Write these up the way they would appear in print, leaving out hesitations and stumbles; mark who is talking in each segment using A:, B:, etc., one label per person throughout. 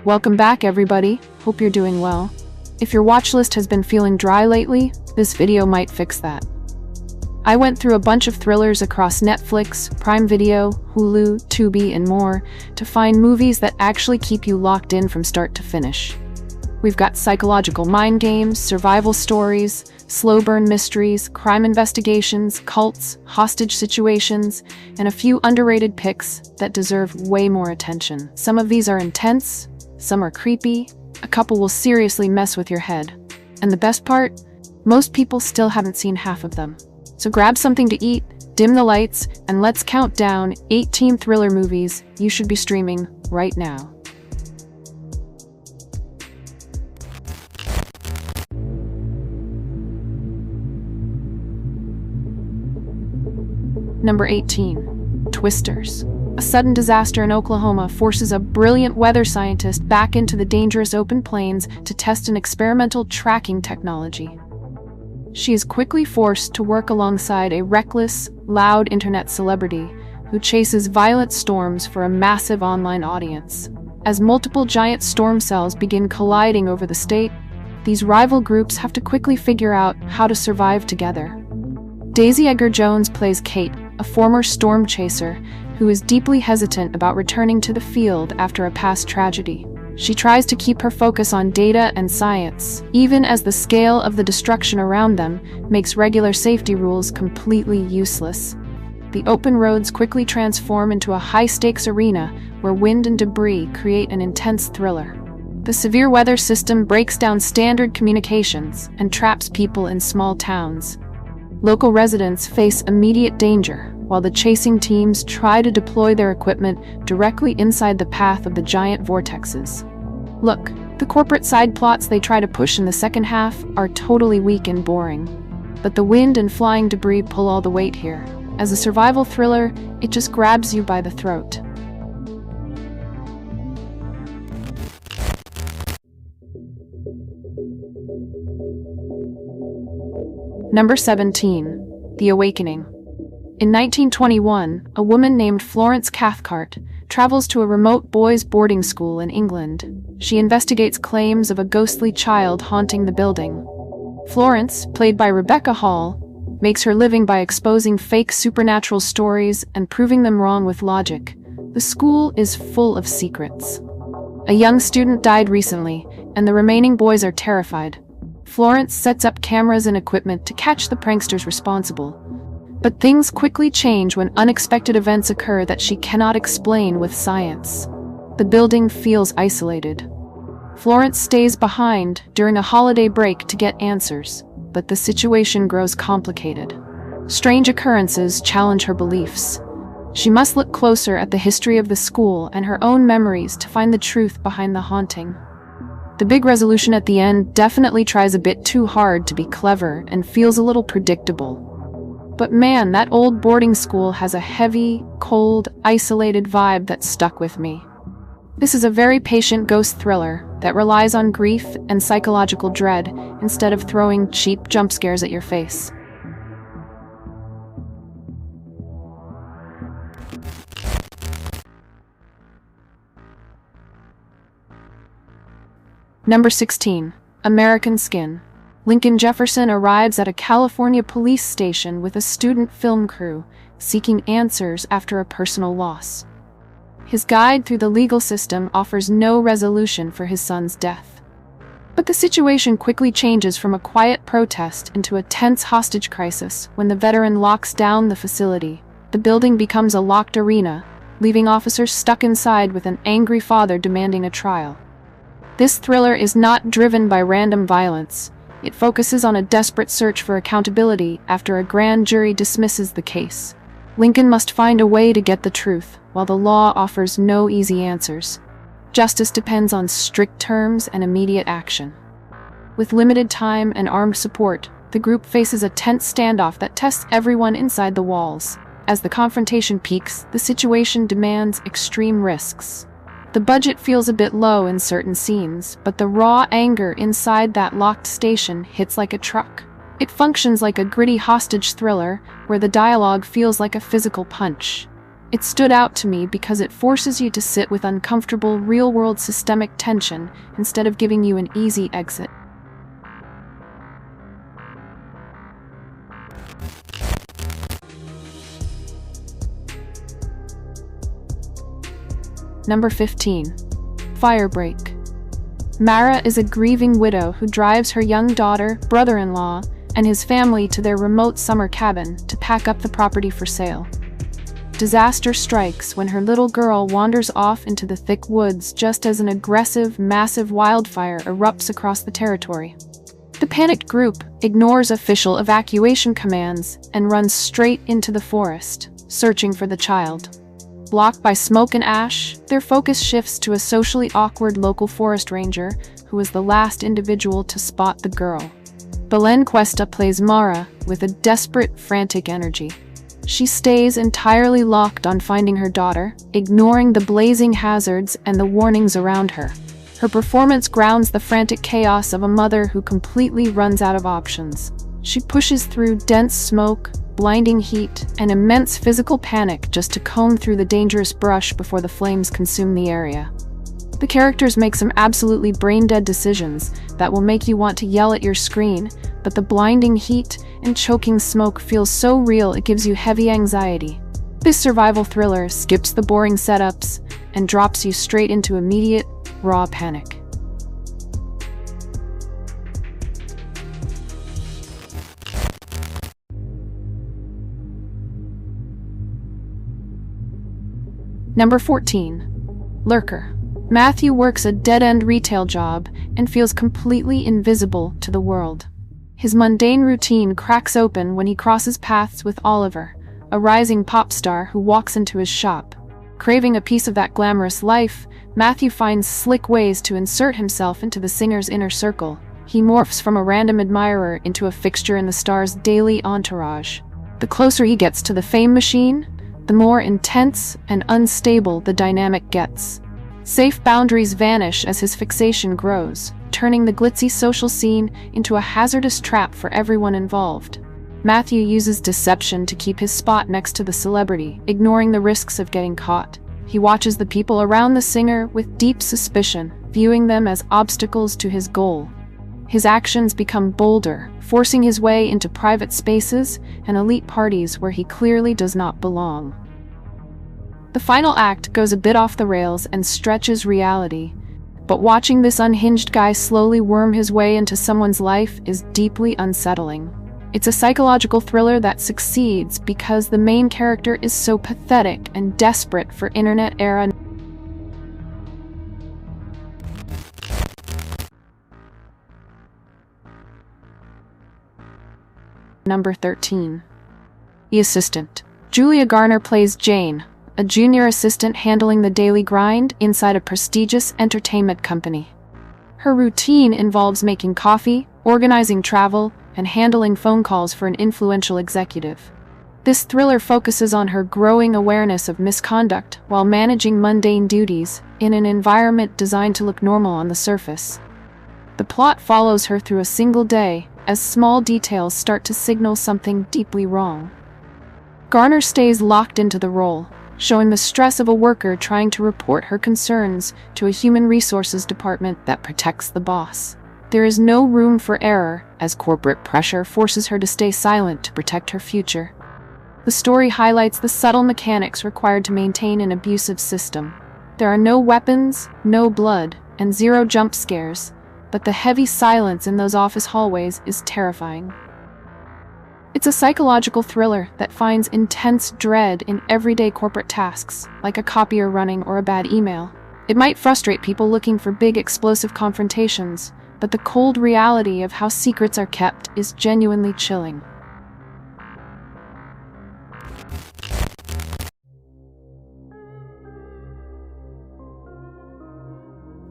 A: Welcome back, everybody. Hope you're doing well. If your watch list has been feeling dry lately, this video might fix that. I went through a bunch of thrillers across Netflix, Prime Video, Hulu, Tubi, and more to find movies that actually keep you locked in from start to finish. We've got psychological mind games, survival stories, slow burn mysteries, crime investigations, cults, hostage situations, and a few underrated picks that deserve way more attention. Some of these are intense, some are creepy, a couple will seriously mess with your head. And the best part? Most people still haven't seen half of them. So grab something to eat, dim the lights, and let's count down 18 thriller movies you should be streaming right now. Number 18. Twisters. A sudden disaster in Oklahoma forces a brilliant weather scientist back into the dangerous open plains to test an experimental tracking technology. She is quickly forced to work alongside a reckless, loud internet celebrity who chases violent storms for a massive online audience. As multiple giant storm cells begin colliding over the state, these rival groups have to quickly figure out how to survive together. Daisy Edgar-Jones plays Kate, a former storm chaser who is deeply hesitant about returning to the field after a past tragedy. She tries to keep her focus on data and science, even as the scale of the destruction around them makes regular safety rules completely useless. The open roads quickly transform into a high-stakes arena where wind and debris create an intense thriller. The severe weather system breaks down standard communications and traps people in small towns. Local residents face immediate danger, while the chasing teams try to deploy their equipment directly inside the path of the giant vortexes. Look, the corporate side plots they try to push in the second half are totally weak and boring. But the wind and flying debris pull all the weight here. As a survival thriller, it just grabs you by the throat. Number 17. The Awakening. In 1921, a woman named Florence Cathcart travels to a remote boys' boarding school in England. She investigates claims of a ghostly child haunting the building. Florence, played by Rebecca Hall, makes her living by exposing fake supernatural stories and proving them wrong with logic. The school is full of secrets. A young student died recently, and the remaining boys are terrified. Florence sets up cameras and equipment to catch the pranksters responsible. But things quickly change when unexpected events occur that she cannot explain with science. The building feels isolated. Florence stays behind during a holiday break to get answers, but the situation grows complicated. Strange occurrences challenge her beliefs. She must look closer at the history of the school and her own memories to find the truth behind the haunting. The big resolution at the end definitely tries a bit too hard to be clever and feels a little predictable. But man, that old boarding school has a heavy, cold, isolated vibe that stuck with me. This is a very patient ghost thriller that relies on grief and psychological dread instead of throwing cheap jump scares at your face. Number 16. American Skin. Lincoln Jefferson arrives at a California police station with a student film crew, seeking answers after a personal loss. His guide through the legal system offers no resolution for his son's death. But the situation quickly changes from a quiet protest into a tense hostage crisis when the veteran locks down the facility. The building becomes a locked arena, leaving officers stuck inside with an angry father demanding a trial. This thriller is not driven by random violence. It focuses on a desperate search for accountability after a grand jury dismisses the case. Lincoln must find a way to get the truth, while the law offers no easy answers. Justice depends on strict terms and immediate action. With limited time and armed support, the group faces a tense standoff that tests everyone inside the walls. As the confrontation peaks, the situation demands extreme risks. The budget feels a bit low in certain scenes, but the raw anger inside that locked station hits like a truck. It functions like a gritty hostage thriller, where the dialogue feels like a physical punch. It stood out to me because it forces you to sit with uncomfortable, real-world systemic tension instead of giving you an easy exit. Number 15. Firebreak. Mara is a grieving widow who drives her young daughter, brother-in-law, and his family to their remote summer cabin to pack up the property for sale. Disaster strikes when her little girl wanders off into the thick woods just as an aggressive, massive wildfire erupts across the territory. The panicked group ignores official evacuation commands and runs straight into the forest, searching for the child. Blocked by smoke and ash, their focus shifts to a socially awkward local forest ranger who is the last individual to spot the girl. Belen Cuesta plays Mara with a desperate, frantic energy. She stays entirely locked on finding her daughter, ignoring the blazing hazards and the warnings around her. Her performance grounds the frantic chaos of a mother who completely runs out of options. She pushes through dense smoke, blinding heat, and immense physical panic just to comb through the dangerous brush before the flames consume the area. The characters make some absolutely brain-dead decisions that will make you want to yell at your screen, but the blinding heat and choking smoke feels so real it gives you heavy anxiety. This survival thriller skips the boring setups and drops you straight into immediate, raw panic. Number 14. Lurker. Matthew works a dead-end retail job and feels completely invisible to the world. His mundane routine cracks open when he crosses paths with Oliver, a rising pop star who walks into his shop. Craving a piece of that glamorous life, Matthew finds slick ways to insert himself into the singer's inner circle. He morphs from a random admirer into a fixture in the star's daily entourage. The closer he gets to the fame machine, the more intense and unstable the dynamic gets. Safe boundaries vanish as his fixation grows, turning the glitzy social scene into a hazardous trap for everyone involved. Matthew uses deception to keep his spot next to the celebrity, ignoring the risks of getting caught. He watches the people around the singer with deep suspicion, viewing them as obstacles to his goal. His actions become bolder, forcing his way into private spaces and elite parties where he clearly does not belong. The final act goes a bit off the rails and stretches reality, but watching this unhinged guy slowly worm his way into someone's life is deeply unsettling. It's a psychological thriller that succeeds because the main character is so pathetic and desperate for internet-era. Number 13. The Assistant. Julia Garner plays Jane, a junior assistant handling the daily grind inside a prestigious entertainment company. Her routine involves making coffee, organizing travel, and handling phone calls for an influential executive. This thriller focuses on her growing awareness of misconduct while managing mundane duties in an environment designed to look normal on the surface. The plot follows her through a single day as small details start to signal something deeply wrong. Garner stays locked into the role, showing the stress of a worker trying to report her concerns to a human resources department that protects the boss. There is no room for error, as corporate pressure forces her to stay silent to protect her future. The story highlights the subtle mechanics required to maintain an abusive system. There are no weapons, no blood, and zero jump scares, but the heavy silence in those office hallways is terrifying. It's a psychological thriller that finds intense dread in everyday corporate tasks, like a copier running or a bad email. It might frustrate people looking for big explosive confrontations, but the cold reality of how secrets are kept is genuinely chilling.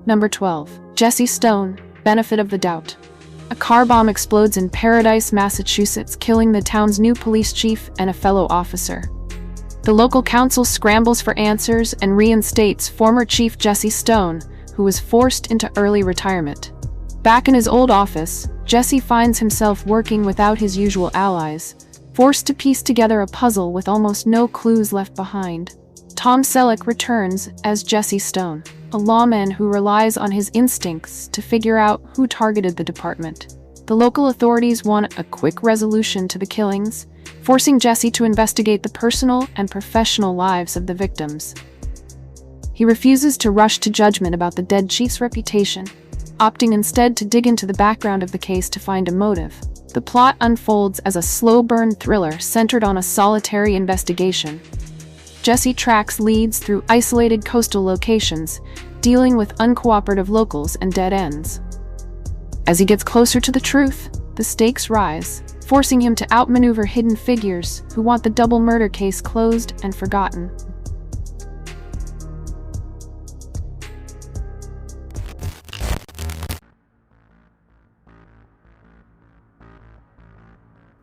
A: Number 12. Jesse Stone, Benefit of the Doubt. A car bomb explodes in Paradise, Massachusetts, killing the town's new police chief and a fellow officer. The local council scrambles for answers and reinstates former Chief Jesse Stone, who was forced into early retirement. Back in his old office, Jesse finds himself working without his usual allies, forced to piece together a puzzle with almost no clues left behind. Tom Selleck returns as Jesse Stone, a lawman who relies on his instincts to figure out who targeted the department. The local authorities want a quick resolution to the killings, forcing Jesse to investigate the personal and professional lives of the victims. He refuses to rush to judgment about the dead chief's reputation, opting instead to dig into the background of the case to find a motive. The plot unfolds as a slow-burn thriller centered on a solitary investigation. Jesse tracks leads through isolated coastal locations, dealing with uncooperative locals and dead ends. As he gets closer to the truth, the stakes rise, forcing him to outmaneuver hidden figures who want the double murder case closed and forgotten.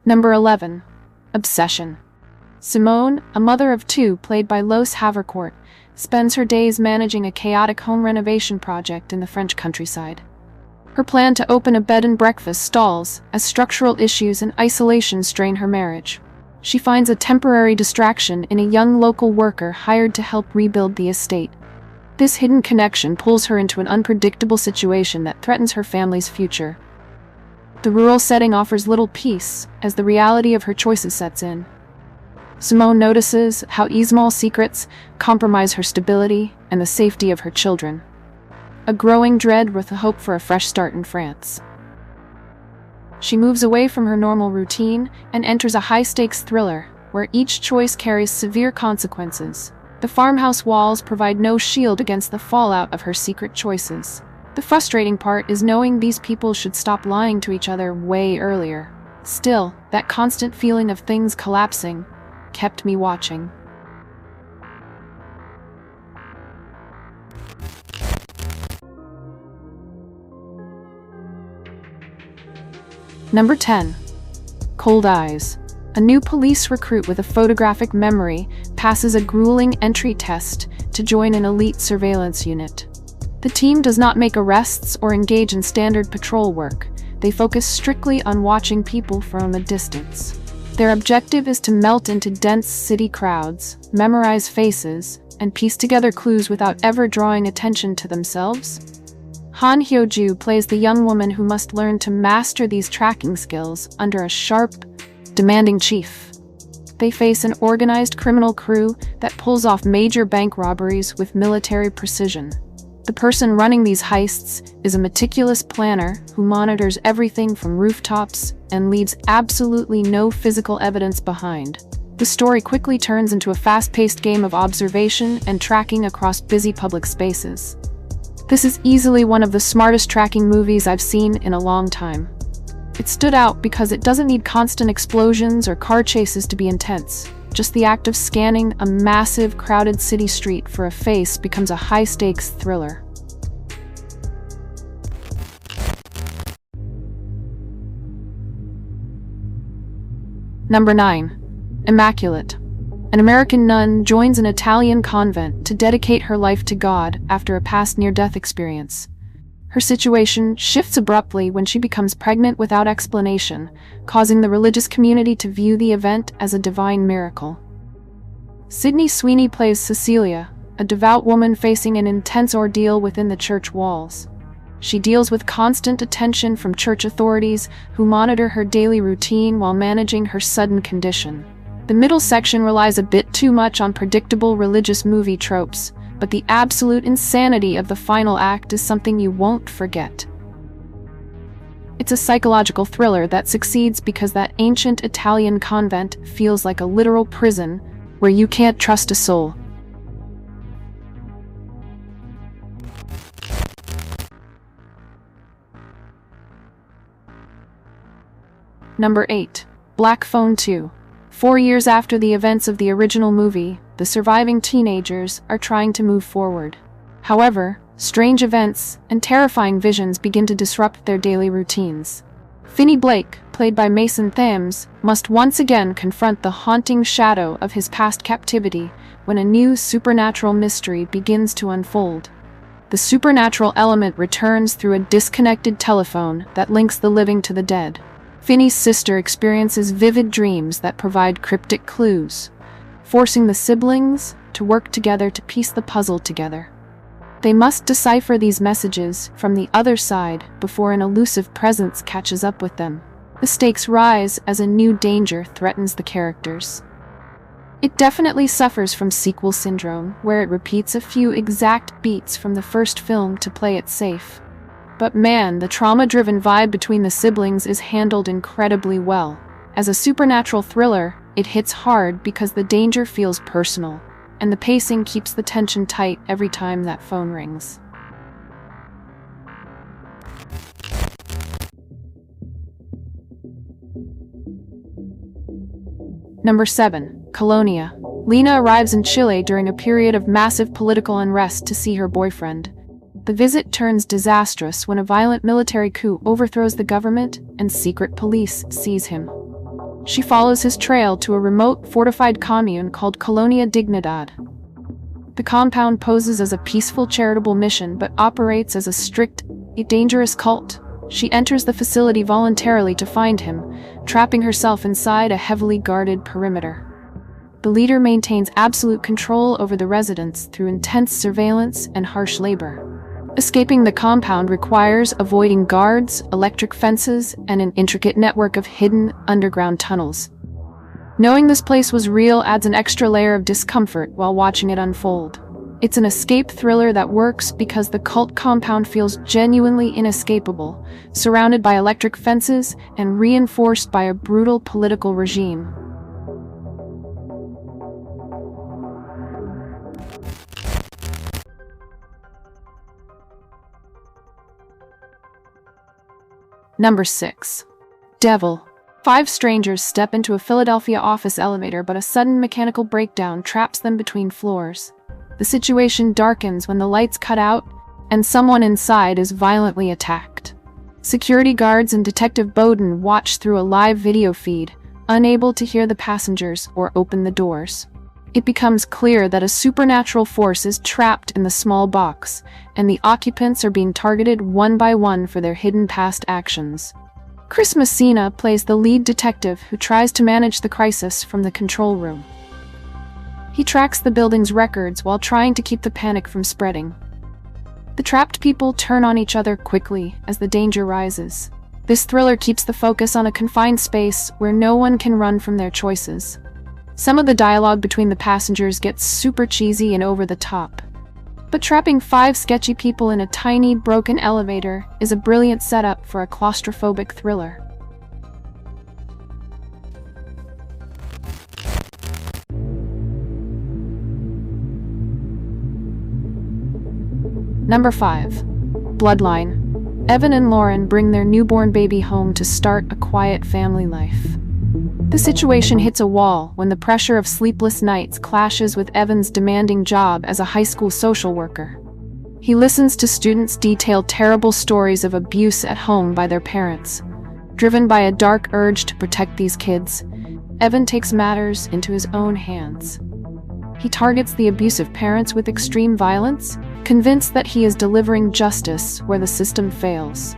A: Number 11. Obsession. Simone, a mother of two played by Los Havercourt, spends her days managing a chaotic home renovation project in the French countryside. Her plan to open a bed and breakfast stalls as structural issues and isolation strain her marriage. She finds a temporary distraction in a young local worker hired to help rebuild the estate. This hidden connection pulls her into an unpredictable situation that threatens her family's future. The rural setting offers little peace as the reality of her choices sets in. Simone notices how small secrets compromise her stability and the safety of her children. A growing dread with the hope for a fresh start in France. She moves away from her normal routine and enters a high-stakes thriller where each choice carries severe consequences. The farmhouse walls provide no shield against the fallout of her secret choices. The frustrating part is knowing these people should stop lying to each other way earlier. Still, that constant feeling of things collapsing kept me watching. Number 10. Cold Eyes. A new police recruit with a photographic memory passes a grueling entry test to join an elite surveillance unit. The team does not make arrests or engage in standard patrol work. They focus strictly on watching people from a distance. Their objective is to melt into dense city crowds, memorize faces, and piece together clues without ever drawing attention to themselves. Han Hyo-ju plays the young woman who must learn to master these tracking skills under a sharp, demanding chief. They face an organized criminal crew that pulls off major bank robberies with military precision. The person running these heists is a meticulous planner who monitors everything from rooftops and leaves absolutely no physical evidence behind. The story quickly turns into a fast-paced game of observation and tracking across busy public spaces. This is easily one of the smartest tracking movies I've seen in a long time. It stood out because it doesn't need constant explosions or car chases to be intense. Just the act of scanning a massive, crowded city street for a face becomes a high-stakes thriller. Number 9. Immaculate. An American nun joins an Italian convent to dedicate her life to God after a past near-death experience. Her situation shifts abruptly when she becomes pregnant without explanation, causing the religious community to view the event as a divine miracle. Sydney Sweeney plays Cecilia, a devout woman facing an intense ordeal within the church walls. She deals with constant attention from church authorities who monitor her daily routine while managing her sudden condition. The middle section relies a bit too much on predictable religious movie tropes, but the absolute insanity of the final act is something you won't forget. It's a psychological thriller that succeeds because that ancient Italian convent feels like a literal prison where you can't trust a soul. Number 8. Black Phone 2. 4 years after the events of the original movie, the surviving teenagers are trying to move forward. However, strange events and terrifying visions begin to disrupt their daily routines. Finney Blake, played by Mason Thames, must once again confront the haunting shadow of his past captivity when a new supernatural mystery begins to unfold. The supernatural element returns through a disconnected telephone that links the living to the dead. Finney's sister experiences vivid dreams that provide cryptic clues. forcing the siblings to work together to piece the puzzle together. They must decipher these messages from the other side before an elusive presence catches up with them. The stakes rise as a new danger threatens the characters. It definitely suffers from sequel syndrome, where it repeats a few exact beats from the first film to play it safe. But man, the trauma-driven vibe between the siblings is handled incredibly well. As a supernatural thriller, it hits hard because the danger feels personal, and the pacing keeps the tension tight every time that phone rings. Number 7. Colonia. Lena arrives in Chile during a period of massive political unrest to see her boyfriend. The visit turns disastrous when a violent military coup overthrows the government and secret police seize him. She follows his trail to a remote, fortified commune called Colonia Dignidad. The compound poses as a peaceful charitable mission but operates as a strict, dangerous cult. She enters the facility voluntarily to find him, trapping herself inside a heavily guarded perimeter. The leader maintains absolute control over the residents through intense surveillance and harsh labor. Escaping the compound requires avoiding guards, electric fences, and an intricate network of hidden underground tunnels. Knowing this place was real adds an extra layer of discomfort while watching it unfold. It's an escape thriller that works because the cult compound feels genuinely inescapable, surrounded by electric fences and reinforced by a brutal political regime. Number 6. Devil. 5 strangers step into a Philadelphia office elevator, but a sudden mechanical breakdown traps them between floors. The situation darkens when the lights cut out, and someone inside is violently attacked. Security guards and Detective Bowden watch through a live video feed, unable to hear the passengers or open the doors. It becomes clear that a supernatural force is trapped in the small box, and the occupants are being targeted one by one for their hidden past actions. Chris Messina plays the lead detective who tries to manage the crisis from the control room. He tracks the building's records while trying to keep the panic from spreading. The trapped people turn on each other quickly as the danger rises. This thriller keeps the focus on a confined space where no one can run from their choices. Some of the dialogue between the passengers gets super cheesy and over the top. But trapping 5 sketchy people in a tiny, broken elevator is a brilliant setup for a claustrophobic thriller. Number 5. Bloodline. Evan and Lauren bring their newborn baby home to start a quiet family life. The situation hits a wall when the pressure of sleepless nights clashes with Evan's demanding job as a high school social worker. He listens to students detail terrible stories of abuse at home by their parents. Driven by a dark urge to protect these kids, Evan takes matters into his own hands. He targets the abusive parents with extreme violence, convinced that he is delivering justice where the system fails.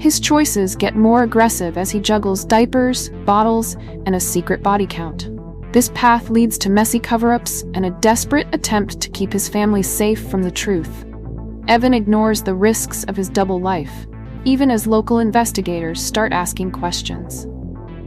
A: His choices get more aggressive as he juggles diapers, bottles, and a secret body count. This path leads to messy cover-ups and a desperate attempt to keep his family safe from the truth. Evan ignores the risks of his double life, even as local investigators start asking questions.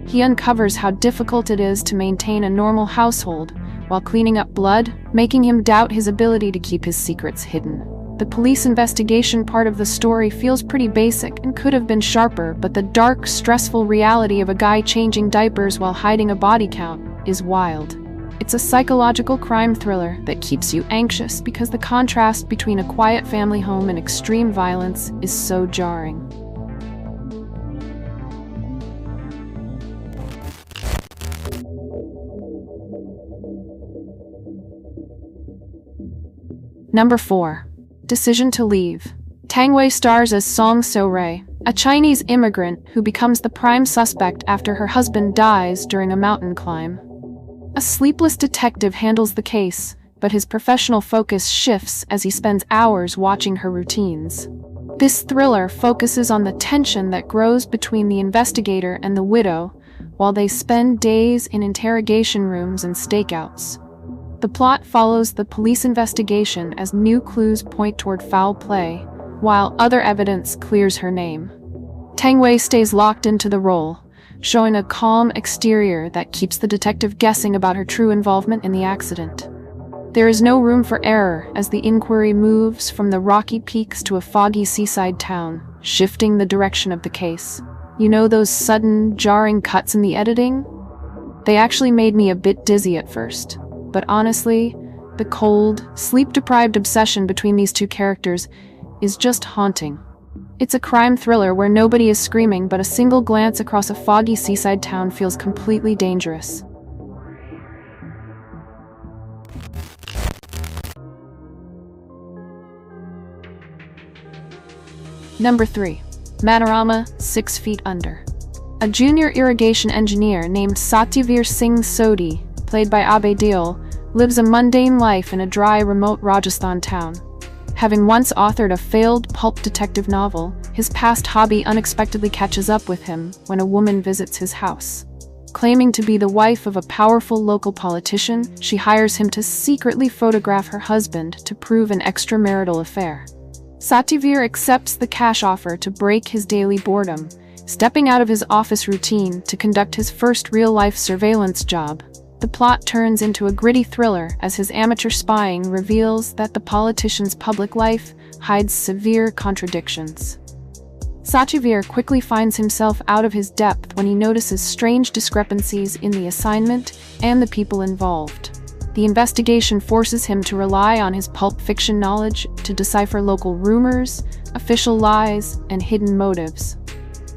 A: He uncovers how difficult it is to maintain a normal household while cleaning up blood, making him doubt his ability to keep his secrets hidden. The police investigation part of the story feels pretty basic and could have been sharper, but the dark, stressful reality of a guy changing diapers while hiding a body count is wild. It's a psychological crime thriller that keeps you anxious because the contrast between a quiet family home and extreme violence is so jarring. Number 4. Decision to Leave. Tang Wei stars as Song So-rae, a Chinese immigrant who becomes the prime suspect after her husband dies during a mountain climb. A sleepless detective handles the case, but his professional focus shifts as he spends hours watching her routines. This thriller focuses on the tension that grows between the investigator and the widow, while they spend days in interrogation rooms and stakeouts. The plot follows the police investigation as new clues point toward foul play, while other evidence clears her name. Tang Wei stays locked into the role, showing a calm exterior that keeps the detective guessing about her true involvement in the accident. There is no room for error as the inquiry moves from the rocky peaks to a foggy seaside town, shifting the direction of the case. You know those sudden, jarring cuts in the editing? They actually made me a bit dizzy at first. But honestly, the cold, sleep-deprived obsession between these two characters is just haunting. It's a crime thriller where nobody is screaming, but a single glance across a foggy seaside town feels completely dangerous. Number 3. Manorama, 6 Feet Under. A junior irrigation engineer named Satyavir Singh Sodhi, played by Abhay Deol, lives a mundane life in a dry, remote Rajasthan town. Having once authored a failed pulp detective novel, his past hobby unexpectedly catches up with him when a woman visits his house. Claiming to be the wife of a powerful local politician, she hires him to secretly photograph her husband to prove an extramarital affair. Satyavir accepts the cash offer to break his daily boredom, stepping out of his office routine to conduct his first real-life surveillance job. The plot turns into a gritty thriller as his amateur spying reveals that the politician's public life hides severe contradictions. Satyavir quickly finds himself out of his depth when he notices strange discrepancies in the assignment and the people involved. The investigation forces him to rely on his pulp fiction knowledge to decipher local rumors, official lies, and hidden motives.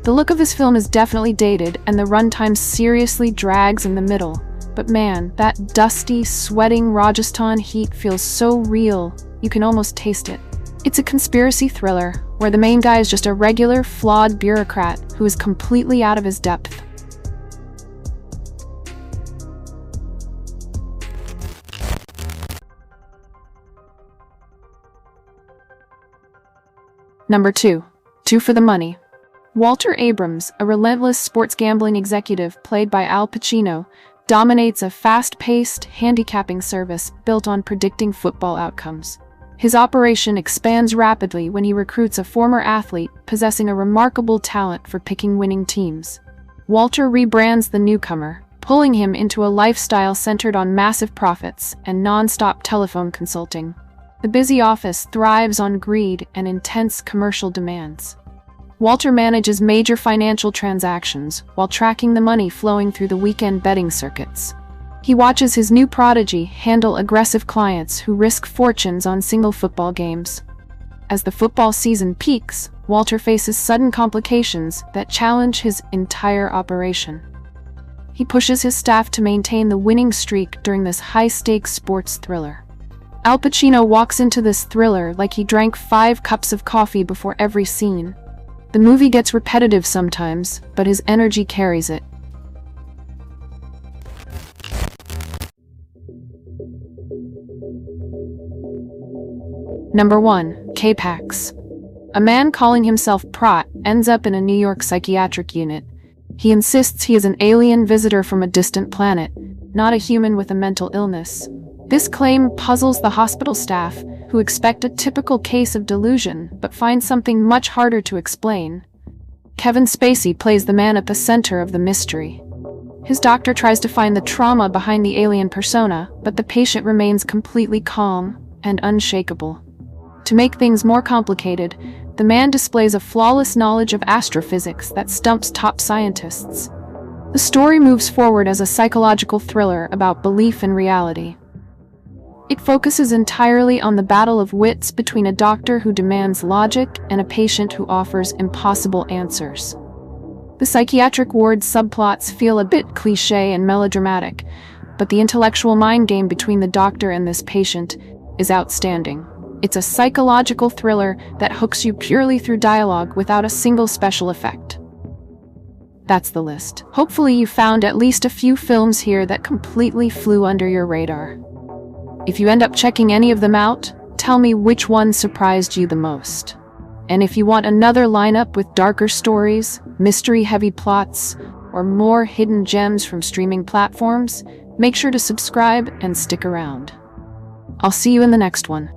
A: The look of this film is definitely dated, and the runtime seriously drags in the middle. But man, that dusty, sweating Rajasthan heat feels so real, you can almost taste it. It's a conspiracy thriller, where the main guy is just a regular, flawed bureaucrat who is completely out of his depth. Number 2. Two for the Money. Walter Abrams, a relentless sports gambling executive played by Al Pacino, dominates a fast-paced, handicapping service built on predicting football outcomes. His operation expands rapidly when he recruits a former athlete possessing a remarkable talent for picking winning teams. Walter rebrands the newcomer, pulling him into a lifestyle centered on massive profits and non-stop telephone consulting. The busy office thrives on greed and intense commercial demands. Walter manages major financial transactions while tracking the money flowing through the weekend betting circuits. He watches his new prodigy handle aggressive clients who risk fortunes on single football games. As the football season peaks, Walter faces sudden complications that challenge his entire operation. He pushes his staff to maintain the winning streak during this high-stakes sports thriller. Al Pacino walks into this thriller like he drank 5 cups of coffee before every scene. The movie gets repetitive sometimes, but his energy carries it. Number 1. K-PAX. A man calling himself Prat ends up in a New York psychiatric unit. He insists he is an alien visitor from a distant planet, not a human with a mental illness. This claim puzzles the hospital staff, who expect a typical case of delusion, but find something much harder to explain. Kevin Spacey plays the man at the center of the mystery. His doctor tries to find the trauma behind the alien persona, but the patient remains completely calm and unshakable. To make things more complicated, the man displays a flawless knowledge of astrophysics that stumps top scientists. The story moves forward as a psychological thriller about belief in reality. It focuses entirely on the battle of wits between a doctor who demands logic and a patient who offers impossible answers. The psychiatric ward subplots feel a bit cliché and melodramatic, but the intellectual mind game between the doctor and this patient is outstanding. It's a psychological thriller that hooks you purely through dialogue without a single special effect. That's the list. Hopefully you found at least a few films here that completely flew under your radar. If you end up checking any of them out, tell me which one surprised you the most. And if you want another lineup with darker stories, mystery-heavy plots, or more hidden gems from streaming platforms, Make sure to subscribe and stick around. I'll see you in the next one.